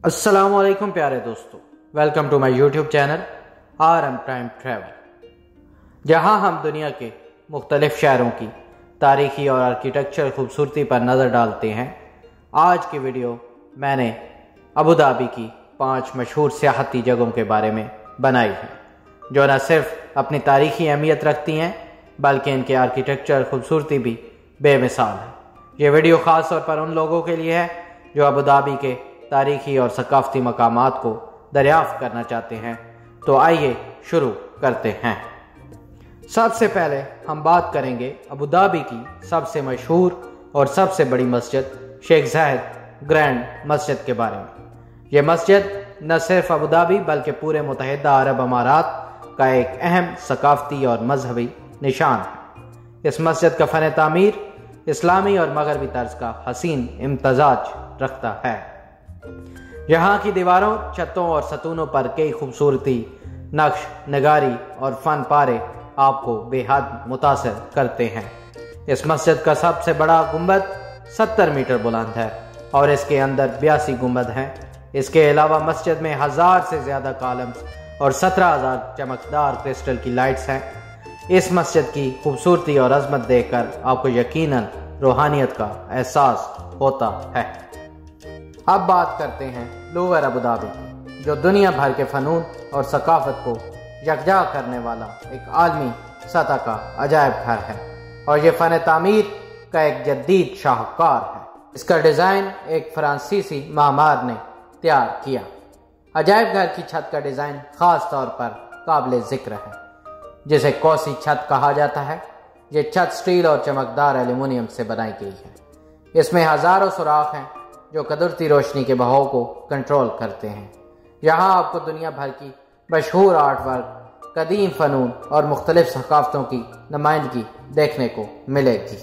السلام علیکم پیارے دوستو، welcome to my YouTube channel RM time travel, جہاں ہم دنیا کے مختلف شہروں کی تاریخی اور آرکیٹیکچر خوبصورتی پر نظر ڈالتے ہیں۔ آج کی ویڈیو میں نے ابوظہبی کی 5 مشہور سیاحتی جگہوں کے بارے میں بنائی ہے، جو نہ صرف اپنی تاریخی اہمیت رکھتی ہیں بلکہ ان کے آرکیٹیکچر خوبصورتی بھی بے مثال ہے۔ یہ ویڈیو خاص طور پر ان لوگوں کے لیے ہے جو ابوظہبی کے تاریخی اور ثقافتی مقامات کو دریافت کرنا چاہتے ہیں۔ تو آئیے شروع کرتے ہیں۔ سب سے پہلے ہم بات کریں گے ابوظہبی کی سب سے مشہور اور سب سے بڑی مسجد شیخ زاید گرینڈ مسجد کے بارے میں۔ یہ مسجد نہ صرف ابوظہبی بلکہ پورے متحدہ عرب امارات کا ایک اہم ثقافتی اور مذہبی نشان ہے۔ اس مسجد کا فن تعمیر اسلامی اور مغربی طرز کا حسین امتزاج رکھتا ہے۔ یہاں کی دیواروں، چھتوں اور ستونوں پر کئی خوبصورتی نقش نگاری اور فن پارے آپ کو بے حد متاثر کرتے ہیں۔ اس مسجد کا سب سے بڑا گنبد 70 میٹر بلند ہے اور اس کے اندر 82 گنبد ہیں۔ اس کے علاوہ مسجد میں 1000 سے زیادہ کالمز اور 17,000 چمکدار کرسٹل کی لائٹس ہیں۔ اس مسجد کی خوبصورتی اور عظمت دیکھ کر آپ کو یقیناً روحانیت کا احساس ہوتا ہے۔ اب بات کرتے ہیں لوور ابوظہبی کی، جو دنیا بھر کے فنون اور ثقافت کو یکجا کرنے والا ایک عالمی سطح کا عجائب گھر ہے، اور یہ فن تعمیر کا ایک جدید شاہکار ہے۔ اس کا ڈیزائن ایک فرانسیسی معمار نے تیار کیا۔ عجائب گھر کی چھت کا ڈیزائن خاص طور پر قابل ذکر ہے، جسے کوسی چھت کہا جاتا ہے۔ یہ چھت سٹیل اور چمکدار ایلومینیم سے بنائی گئی ہے۔ اس میں ہزاروں سوراخ ہیں جو قدرتی روشنی کے بہاؤ کو کنٹرول کرتے ہیں۔ یہاں آپ کو دنیا بھر کی مشہور آرٹ ورک، قدیم فنون اور مختلف ثقافتوں کی نمائندگی دیکھنے کو ملے گی۔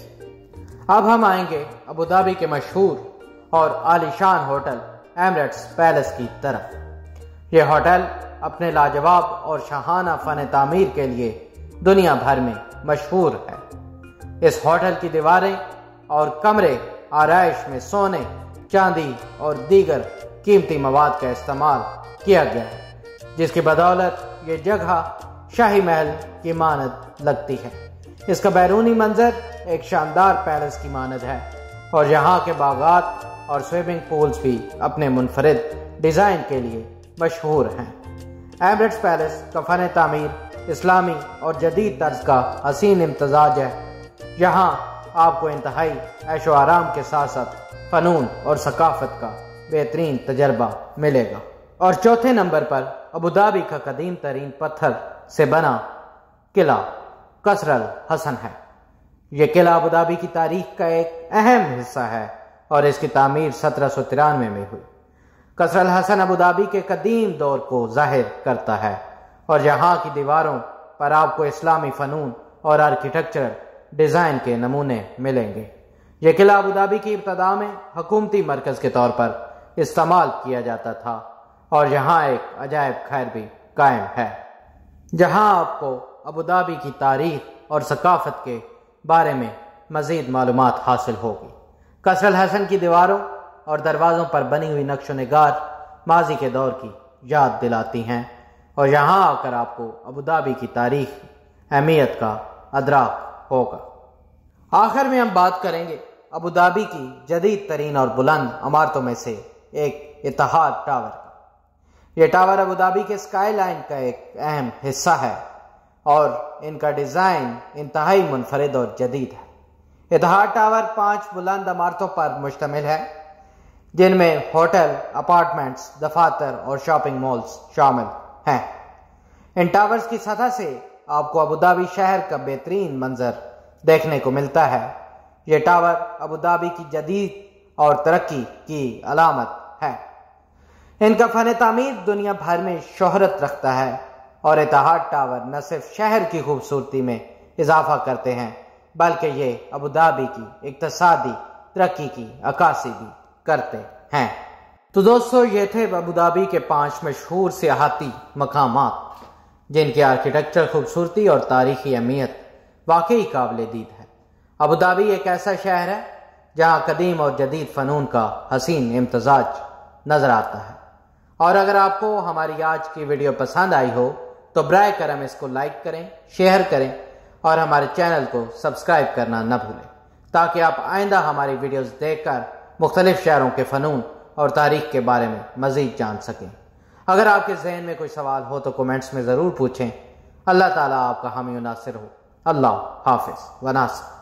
اب ہم آئیں گے ابوظہبی کے مشہور اور عالیشان ہوٹل ایمریٹس پیلس کی طرف۔ یہ ہوٹل اپنے لاجواب اور شاہانہ فن تعمیر کے لیے دنیا بھر میں مشہور ہے۔ اس ہوٹل کی دیواریں اور کمرے آرائش میں سونے، چاندی اور دیگر قیمتی مواد کا استعمال کیا گیا ہے، جس کی بدولت یہ جگہ شاہی محل کی مانند لگتی ہے۔ اس کا بیرونی منظر ایک شاندار پیلس کی مانند ہے، اور یہاں کے باغات اور سوئمنگ پولز بھی اپنے منفرد ڈیزائن کے لیے مشہور ہیں۔ ایمریٹس پیلس کا فن تعمیر اسلامی اور جدید طرز کا حسین امتزاج ہے۔ یہاں آپ کو انتہائی عیش و آرام کے ساتھ ساتھ فنون اور ثقافت کا بہترین تجربہ ملے گا۔ اور چوتھے نمبر پر ابوظہبی کا قدیم ترین پتھر سے بنا قلعہ قصر الحسن ہے۔ یہ قلعہ ابوظہبی کی تاریخ کا ایک اہم حصہ ہے اور اس کی تعمیر 1793 میں ہوئی۔ قصر الحسن ابوظہبی کے قدیم دور کو ظاہر کرتا ہے، اور یہاں کی دیواروں پر آپ کو اسلامی فنون اور آرکیٹیکچرل ڈیزائن کے نمونے ملیں گے۔ یہ قلعہ ابوظہبی کی ابتدا میں حکومتی مرکز کے طور پر استعمال کیا جاتا تھا، اور یہاں ایک عجائب گھر بھی قائم ہے، جہاں آپ کو ابوظہبی کی تاریخ اور ثقافت کے بارے میں مزید معلومات حاصل ہوگی۔ قصر الحسن کی دیواروں اور دروازوں پر بنی ہوئی نقش و نگار ماضی کے دور کی یاد دلاتی ہیں، اور یہاں آ کر آپ کو ابوظہبی کی تاریخی اہمیت کا ادراک ہوگا۔ آخر میں ہم بات کریں گے ابوظہبی کی جدید ترین اور بلند عمارتوں میں سے ایک اتحاد ٹاور کا۔ یہ ٹاور ابوظہبی کے اسکائی لائن کا ایک اہم حصہ ہے، اور ان کا ڈیزائن انتہائی منفرد اور جدید ہے۔ اتحاد ٹاور 5 بلند عمارتوں پر مشتمل ہے، جن میں ہوٹل، اپارٹمنٹس، دفاتر اور شاپنگ مالز شامل ہیں۔ ان ٹاورز کی سطح سے آپ کو ابوظہبی شہر کا بہترین منظر دیکھنے کو ملتا ہے۔ یہ ٹاور ابوظہبی کی جدید اور ترقی کی علامت ہے۔ ان کا فن تعمیر دنیا بھر میں شہرت رکھتا ہے، اور اتحاد ٹاور نہ صرف شہر کی خوبصورتی میں اضافہ کرتے ہیں بلکہ یہ ابوظہبی کی اقتصادی ترقی کی عکاسی بھی کرتے ہیں۔ تو دوستو، یہ تھے ابوظہبی کے 5 مشہور سیاحتی مقامات جن کی آرکیٹیکچر خوبصورتی اور تاریخی اہمیت واقعی قابل دید ہے۔ ابوظہبی ایک ایسا شہر ہے جہاں قدیم اور جدید فنون کا حسین امتزاج نظر آتا ہے، اور اگر آپ کو ہماری آج کی ویڈیو پسند آئی ہو تو برائے کرم اس کو لائک کریں، شیئر کریں اور ہمارے چینل کو سبسکرائب کرنا نہ بھولیں، تاکہ آپ آئندہ ہماری ویڈیوز دیکھ کر مختلف شہروں کے فنون اور تاریخ کے بارے میں مزید جان سکیں۔ اگر آپ کے ذہن میں کوئی سوال ہو تو کمنٹس میں ضرور پوچھیں۔ اللہ تعالیٰ آپ کا حامی و ناصر ہو۔ اللہ حافظ و ناصر۔